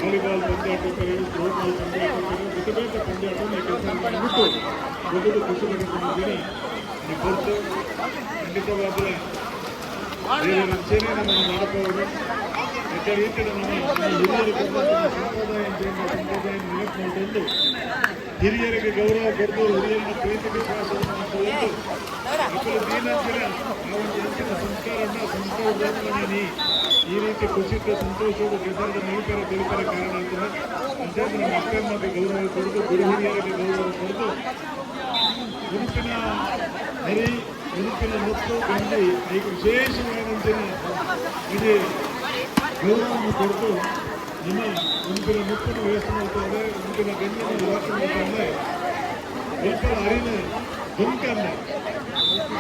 Volleyball ಪಂದ್ಯಾಟಕರು, throwball ಪಂದ್ಯಾಟಕರು, ಮಿತಬೇಕ ಪಂದ್ಯಾಟವನ್ನು ಈ ಕೆಲಸ ಮೊದಲು ಖುಷಿ ಪಡಿಸಿದ್ದೀನಿ. ಹೊರತು ಖಂಡಿತವಾದ ರಂಚನೆ ನಮ್ಮನ್ನು ಮಾಡಬಹುದು. ಯಾಕೆ ಈ ಕಡೆ ನಮ್ಮ ಹಿರಿಯರಿಗೆ ಸಂಪ್ರದಾಯ ನೆನಪು ಹಿರಿಯರಿಗೆ ಗೌರವ ಕೊಟ್ಟು ಹಿರಿಯರನ್ನ ಪ್ರೀತಿ ವಿಶ್ವಾಸವನ್ನು ಮಕ್ಕಳು ದೀನಂತರ ಆ ಒಂದು ಹೆಚ್ಚಿನ ಸಂಸ್ಕಾರವನ್ನು ಈ ರೀತಿ ಖುಷಿತ ಸಂತೋಷವು ಕೆಸರದ ನೌಕರ ತಿಳಿತರ ಕಾರಣ ಆಗ್ತದೆ. ಅಂತಂದ್ರೆ ನಮ್ಮ ಅಕ್ಕಮ್ಮಗೆ ಗೌರವ ಕೊಡೋದು, ಗುರು ಹಿರಿಯರಿಗೆ ಗೌರವ ಕೊಡೋದು, ಉಡುಪಿನ ಹರಿ, ಉಡುಪಿನ ಮುತ್ತು ಗಂಜಿ ಈಗ ವಿಶೇಷವಾದಂತಹ ಇದು ಗೌರವವನ್ನು ಕೊಟ್ಟು ನಿಮ್ಮ ಉಡುಪಿನ ಮುತ್ತಿನ ವ್ಯವಸ್ಥೆ ಮಾಡ್ತಾರೆ, ಉಡುಪಿನ ಗಂಜಿನ ವ್ಯವಸ್ಥೆ ಮಾಡ್ತಾರೆ, ಸ್ವಲ್ಪ ಅರಿನ ದುಂಕನ್ನ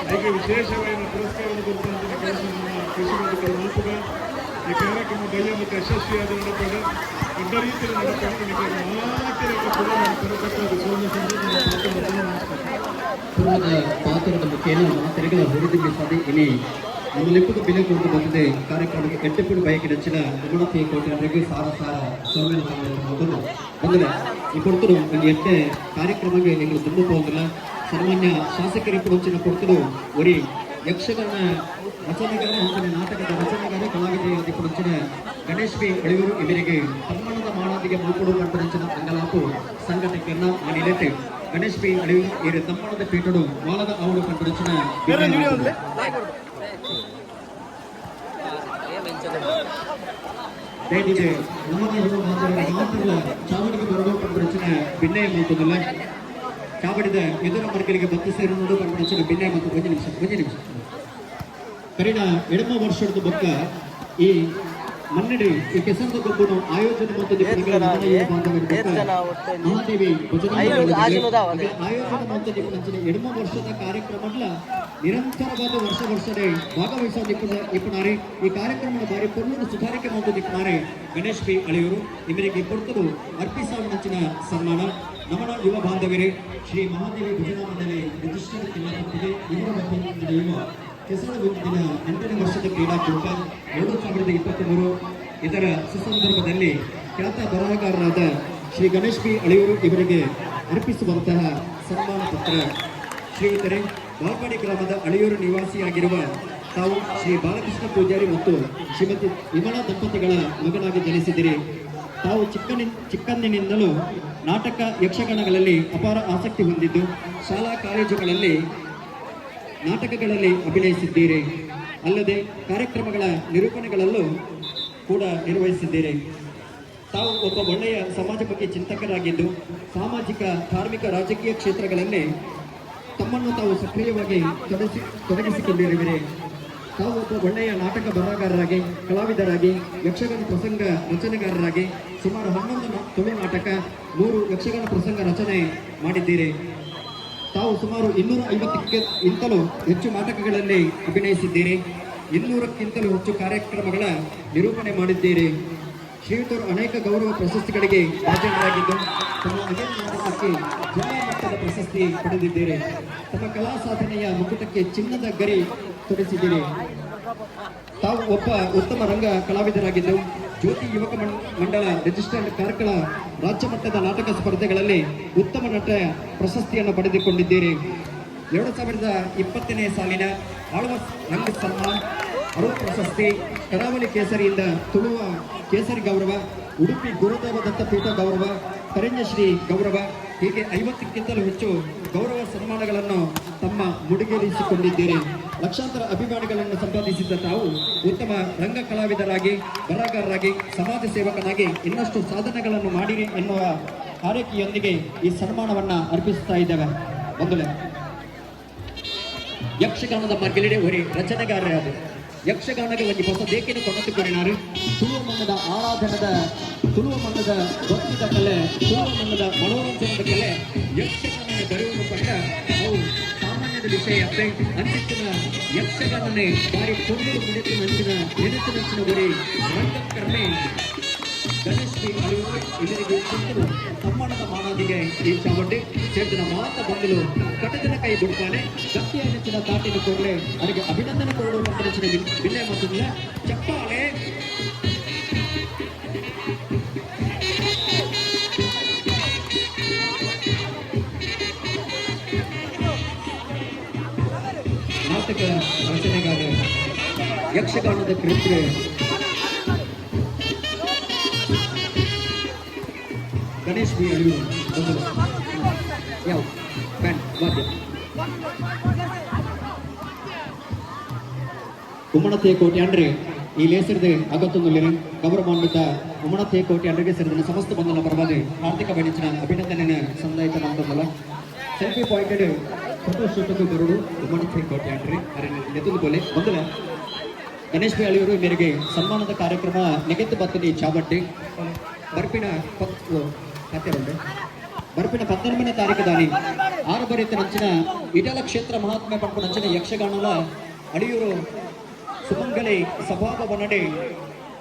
ಹಾಗೆ ವಿಶೇಷವಾದ ಪುರಸ್ಕಾರವನ್ನು ಕೊಡುವಂತಹ ಕೆಲಸ ನಮ್ಮ ಕೃಷಿ ಮಂತ್ರಿಗಳ ರೂಪಗ ಈ ಕಾರ್ಯಕ್ರಮ ಬಯ್ಯ ಮತ್ತು ಯಶಸ್ವಿಯಾದ ನಡೆಪಡ ದೊಡ್ಡ ರೀತಿಯಲ್ಲಿ ನಡೆಕೊಂಡು ನಿಮಗೆ ಮಾತಿನ ಕೂಡ ನಾನು ತರತಕ್ಕದ್ದು ಸೋಮ ಪಾತ್ರದ ಮುಖೇನ ತೆರೆಗಳ ಹೊರದಿಲ್ಲಿಸದೆ ಇಲ್ಲಿ ನಮ್ಮ ಲೆಪ್ಪದ ಬೆಲೆ ಕೊಟ್ಟು ಬಂದಿದೆ ಕಾರ್ಯಕ್ರಮಕ್ಕೆ ಎಟ್ಟೆಪ್ಪು ಬಯಕೆ ನೆಚ್ಚಿನ ಗುಣತೆ ಕೋಟೆಯವರಿಗೆ ಸಾರ ಸೋಮೇನ ಮೊದಲು ಬಂದರೆ ಈ ಕೊಡ್ತರು ಇಲ್ಲಿ ಎಟ್ಟೆ ಕಾರ್ಯಕ್ರಮಕ್ಕೆ ನೀವು ತುಂಬ ಹೋಗಿಲ್ಲ. ಸಾಮಾನ್ಯ ಶಾಸಕರಿಗೆ ಕೊಡಚಿನ ಕೊಡ್ತರು ಒರಿ ಯಕ್ಷಗಾನ ರಚನೆಗಾರ ಅಂಚನೆ ನಾಟಕದ ರಚನೆಗಾರ ಕಲಾವಿದೆಯಾಗಿ ಕೊಡಚಿನ ಗಣೇಶ್ ಬಿ ಅಳಿವರು ಇವರಿಗೆ ಸನ್ಮಾನದ ಮಾಡದಿಗೆ ಮುಳ್ಕೊಡು ಪಂಪರಂಚಿನ ಅಂಗಲಾಪು ಸಂಘಟನೆಯನ್ನ ಮನೆಯಲ್ಲಿಟ್ಟೆ ಗಣೇಶ್ ಬಿ ಅಳಿವರು ಇವರು ತಮ್ಮಣದ ಪೀಠಡು ವಾಲದ ಅವಳು ಪಂಪರಂಚಿನ ದಯವಿಟ್ಟು ಚಾವಡಿಗೆ ಬರಲು ಪಂಪರಂಚಿನ ಭಿನ್ನಯ ಮೂತುದಿಲ್ಲ. ಚಾವಡಿದ ಎದುರ ಮರ್ಕಲಿಗೆ ಬತ್ತು ಸೇರುವುದು ಪಂಪರಂಚಿನ ಭಿನ್ನಯ ಮತ್ತು ಒಂದು ನಿಮಿಷ ಕರಿನ ಎಡಮ ವರ್ಷದ ಬೊಕ್ಕ ಈ ಮನ್ನಡಿ ಈ ಕೆಸರದ ಗೊಬ್ಬನು ಆಯೋಜನೆ ಮತ್ತು ಮಹಾದೇವಿ ಆಯೋಜನೆ ಮತ್ತು ಎಡಮ ವರ್ಷದ ಕಾರ್ಯಕ್ರಮ ನಿರಂತರವಾದ ವರ್ಷದೇ ಭಾಗವಹಿಸೋದಿಕ್ಕುದ ಇಪ್ಪನಾರೆ ಈ ಕಾರ್ಯಕ್ರಮದ ಬಾರಿ ಪೂರ್ಣ ಸುಧಾರಿಕೆ ಮಾಡೋದಿಕ್ಕನಾರೆ ಗಣೇಶ್ ಬಿ ಅಳಿಯವರು ಇವರಿಗೆ ಕೊಡ್ತದು ಅರ್ಪಿಸಾವನಂಚಿನ ಸನ್ಮಾನ. ನಮನ ಯುವ ಬಾಂಧವರೇ, ಶ್ರೀ ಮಹಾದೇವಿ ಭಜನಾ ಮಂಡಳಿ ರಿಜಿಸ್ಟರ್ ಜಿಲ್ಲಾಪತಿಗೆ ಇವರ ಬಗ್ಗೆ ನಡೆಯುವ ಕೆಸರ ದಿನ 8ನೇ ವರ್ಷದ ಕ್ರೀಡಾಕೂಟ 2023 ಇದರ ಸುಸಂದರ್ಭದಲ್ಲಿ ಖ್ಯಾತ ಬರಹಗಾರರಾದ ಶ್ರೀ ಗಣೇಶ್ ಬಿ ಅಳಿಯವರು ಇವರಿಗೆ ಅರ್ಪಿಸುವಂತಹ ಸನ್ಮಾನ ಪತ್ರ. ಶ್ರೀಯುತರೆ, ಬಾಲ್ಪಾಡಿ ಗ್ರಾಮದ ಅಳಿಯೂರು ನಿವಾಸಿಯಾಗಿರುವ ತಾವು ಶ್ರೀ ಬಾಲಕೃಷ್ಣ ಪೂಜಾರಿ ಮತ್ತು ಶ್ರೀಮತಿ ವಿಮಲಾ ದಂಪತಿಗಳ ಮಗನಾಗಿ ಜನಿಸಿದಿರಿ. ತಾವು ಚಿಕ್ಕಂದಿನಿಂದಲೂ ನಾಟಕ ಯಕ್ಷಗಾನಗಳಲ್ಲಿ ಅಪಾರ ಆಸಕ್ತಿ ಹೊಂದಿದ್ದು ಶಾಲಾ ಕಾಲೇಜುಗಳಲ್ಲಿ ನಾಟಕಗಳಲ್ಲಿ ಅಭಿನಯಿಸಿದ್ದೀರಿ. ಅಲ್ಲದೆ ಕಾರ್ಯಕ್ರಮಗಳ ನಿರೂಪಣೆಗಳಲ್ಲೂ ಕೂಡ ನಿರ್ವಹಿಸಿದ್ದೀರಿ. ತಾವು ಒಬ್ಬ ಒಳ್ಳೆಯ ಸಮಾಜಮುಖಿ ಚಿಂತಕರಾಗಿದ್ದು ಸಾಮಾಜಿಕ, ಧಾರ್ಮಿಕ, ರಾಜಕೀಯ ಕ್ಷೇತ್ರಗಳಲ್ಲಿ ತಮ್ಮನ್ನು ತಾವು ಸಕ್ರಿಯವಾಗಿ ತೊಡಗಿಸಿಕೊಂಡಿರುವಿರಿ. ತಾವು ಒಬ್ಬ ಒಳ್ಳೆಯ ನಾಟಕ ಬರಹಗಾರರಾಗಿ, ಕಲಾವಿದರಾಗಿ, ಯಕ್ಷಗಾನ ಪ್ರಸಂಗ ರಚನೆಗಾರರಾಗಿ ಸುಮಾರು 11 ತುಳು ನಾಟಕ, 3 ಯಕ್ಷಗಾನ ಪ್ರಸಂಗ ರಚನೆ ಮಾಡಿದ್ದೀರಿ. ತಾವು ಸುಮಾರು 250ಕ್ಕಿಂತಲೂ ಹೆಚ್ಚು ನಾಟಕಗಳಲ್ಲಿ ಅಭಿನಯಿಸಿದ್ದೀರಿ. 200ಕ್ಕಿಂತಲೂ ಹೆಚ್ಚು ಕಾರ್ಯಕ್ರಮಗಳ ನಿರೂಪಣೆ ಮಾಡಿದ್ದೀರಿ. ಶ್ರೀಯುತರು ಅನೇಕ ಗೌರವ ಪ್ರಶಸ್ತಿಗಳಿಗೆ ಭಾಜನರಾಗಿದ್ದು ತಮ್ಮ ಅದೇ ನಾಟಕಕ್ಕೆ ಜಿಲ್ಲಾ ಮಟ್ಟದ ಪ್ರಶಸ್ತಿ ಪಡೆದಿದ್ದೀರಿ. ತಮ್ಮ ಕಲಾ ಸಾಧನೆಯ ಮುಕುಟಕ್ಕೆ ಚಿನ್ನದ ಗರಿ ತೊಡಿಸಿದ್ದೀರಿ. ತಾವು ಒಬ್ಬ ಉತ್ತಮ ರಂಗ ಕಲಾವಿದರಾಗಿದ್ದು ಜ್ಯೋತಿ ಯುವಕ ಮಂಡಳ ರಿಜಿಸ್ಟರ್ಡ್ ಕಾರ್ಕಳ ರಾಜ್ಯ ಮಟ್ಟದ ನಾಟಕ ಸ್ಪರ್ಧೆಗಳಲ್ಲಿ ಉತ್ತಮ ನಟ ಪ್ರಶಸ್ತಿಯನ್ನು ಪಡೆದುಕೊಂಡಿದ್ದೀರಿ. 2020ನೇ ಸಾಲಿನ ಆಳ್ವ ರಂಗ ಸನ್ಮಾನ್, ಅರುಣ್ ಪ್ರಶಸ್ತಿ, ಕರಾವಳಿ ಕೇಸರಿಯಿಂದ ತುಳುವ ಕೇಸರಿ ಗೌರವ, ಉಡುಪಿ ಗುರುದೇವ ದತ್ತಪೀಠ ಗೌರವ, ಕರೆಂಜಶ್ರೀ ಗೌರವ ಹೀಗೆ 50ಕ್ಕಿಂತಲೂ ಹೆಚ್ಚು ಗೌರವ ಸನ್ಮಾನಗಳನ್ನು ತಮ್ಮ ಮುಡಿಗೇರಿಸಿಕೊಂಡಿದ್ದೀರಿ. ಲಕ್ಷಾಂತರ ಅಭಿಮಾನಿಗಳನ್ನು ಸಂಪಾದಿಸಿದ್ದ ತಾವು ಉತ್ತಮ ರಂಗ ಕಲಾವಿದರಾಗಿ, ಬರಹಗಾರರಾಗಿ, ಸಮಾಜ ಸೇವಕನಾಗಿ ಇನ್ನಷ್ಟು ಸಾಧನೆಗಳನ್ನು ಮಾಡಿರಿ ಎನ್ನುವ ಹಾರೈಕೆಯೊಂದಿಗೆ ಈ ಸನ್ಮಾನವನ್ನು ಅರ್ಪಿಸುತ್ತಾ ಇದ್ದೇವೆ. ಮೊದಲೇ ಯಕ್ಷಗಾನದ ಮಗ್ಗಲಿಡೆ ಒರಿ ರಚನೆಗಾರರಾದ ಯಕ್ಷಗಾನಕ್ಕೆ ಒಂದು ಹೊಸ ದೇಕಿನ ಕೊನೆತುಕೊಂಡಿನಾರು. ತುಳುವ ಮಣ್ಣದ ಆರಾಧನದ, ತುಳುವ ಮಣ್ಣದ ಭಕ್ತಿದ ಕಲೆ, ತುಳುವ ಮಣ್ಣದ ಮನೋರಂಜನದ ಕಲೆ ಯಕ್ಷಗಾನ ದೊರೆಯುವ ಪಟ್ಟ ಅವು ಸಾಮಾನ್ಯ ಮುಖ್ಯವಾದ ವಿಷಯ ಅಂಚಿನ ಯಕ್ಷಗಾನನೇ ಬಾರಿ ಕೊಡುಗು ಕುಡಿತು ನಂಚಿನ ನೆನೆತು ನಂಚಿನ ಗುರಿ ರಂಗಕರ್ಮೆ ಗಣೇಶ್ ಬಿ ಅಳಿಯೂರು ಇವರಿಗೆ ಕೊಟ್ಟರು ಸಮ್ಮಾನದ ಮಾನದಿಗೆ ಈ ಚಾವಟಿ ಸೇರಿದ ಮಾತ ಬಂದಲು ಕಟದಿನ ಕೈ ಬಿಡ್ತಾನೆ ಗಟ್ಟಿಯ ನೆಚ್ಚಿನ ತಾಟಿನ ಕೊಡಲೆ ಅವರಿಗೆ ಅಭಿನಂದನೆ ಕೊಡಲು ಪಂಪನಿಂಚಿನ ಬಿಲ್ಲೆ ಮತ್ತು ಚಪ್ಪಾಳೆ ನಾಟಕ ರಚನೆಗಾರ ಯಕ್ಷಗಾನದ ಕೃತ್ಯ ಗಣೇಶ್ ಬಿ ಅಳಿಯೂರು ಬಂದರು ಯಾವ ಬ್ಯಾಂಡ್ ವಾದ್ಯ ಉಮ್ಮಣತೆಯ ಕೋಟೆ ಅಂದ್ರೆ ಈ ಲೇಸರ್ದೆ ಅಗತ್ತೊಂದು ಗೌರವಾನ್ವಿತ ಉಮ್ಮಣತೆಯ ಕೋಟೆ ಅಂಡ್ರಿಗೆ ಸೇರಿದ ಸಮಸ್ತ ಬಂಧನ ಪರವಾಗಿ ಆರ್ಥಿಕ ಬೆಳೆಚಿನ ಅಭಿನಂದನೆ ಸಂದಾಯಿತ ಮಾಡ್ತದಲ್ಲ ಸೆಲ್ಫಿ ಪಾಯಿಂಟೆಡ್ ಫೋಟೋ ಶೂಟಕ್ಕೂ ಬರೋದು ಉಮ್ಮಣತೆಯ ಕೋಟೆ ಅಂಡ್ರಿ ನೆತ್ತಲು ಬೋಲೆ ಮೊದಲ ಗಣೇಶ್ ಬಿ ಅಳಿಯೂರು ಮೇರೆಗೆ ಸನ್ಮಾನದ ಕಾರ್ಯಕ್ರಮ ನೆಗೆತ್ತು ಬರ್ತದೆ ಚಾವಟ್ಟಿ ಬರ್ಪಿನ ಬರ್ಪಿನ 19ನೇ ತಾರೀಕು ದಾನಿ 6 ಬರೀತ ನಂಚಿನ ಇಟಲ ಕ್ಷೇತ್ರ ಮಹಾತ್ಮೆ ಪಂಪು ನಂಚಿನ ಯಕ್ಷಗಾನದ ಅಳಿಯೂರು ಸುಮಂಗಲಿ ಸಭಾಭವನಡೆ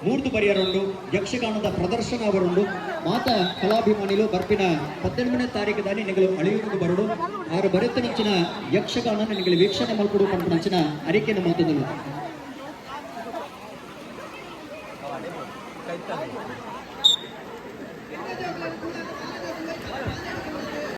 3 ಬರೆಯರುಂಡು ಯಕ್ಷಗಾನದ ಪ್ರದರ್ಶನ ಅವರುಂಡು ಮಾತ ಕಲಾಭಿಮಾನಿಲು ಬರ್ಪಿನ 18ನೇ ತಾರೀಕು ದಾನಿ ನಿಗಳು ಅಳಿಯೂರು ಬರಡು 6 ಬರೀತ ನಂಚಿನ ಯಕ್ಷಗಾನ ನಿಮಗೆ ವೀಕ್ಷಣೆ ಮಾಡಿಕೊಡು ಪಂಪು ನಂಚಿನ ಅರಿಕೆಯನ್ನು ಮಾತುದನು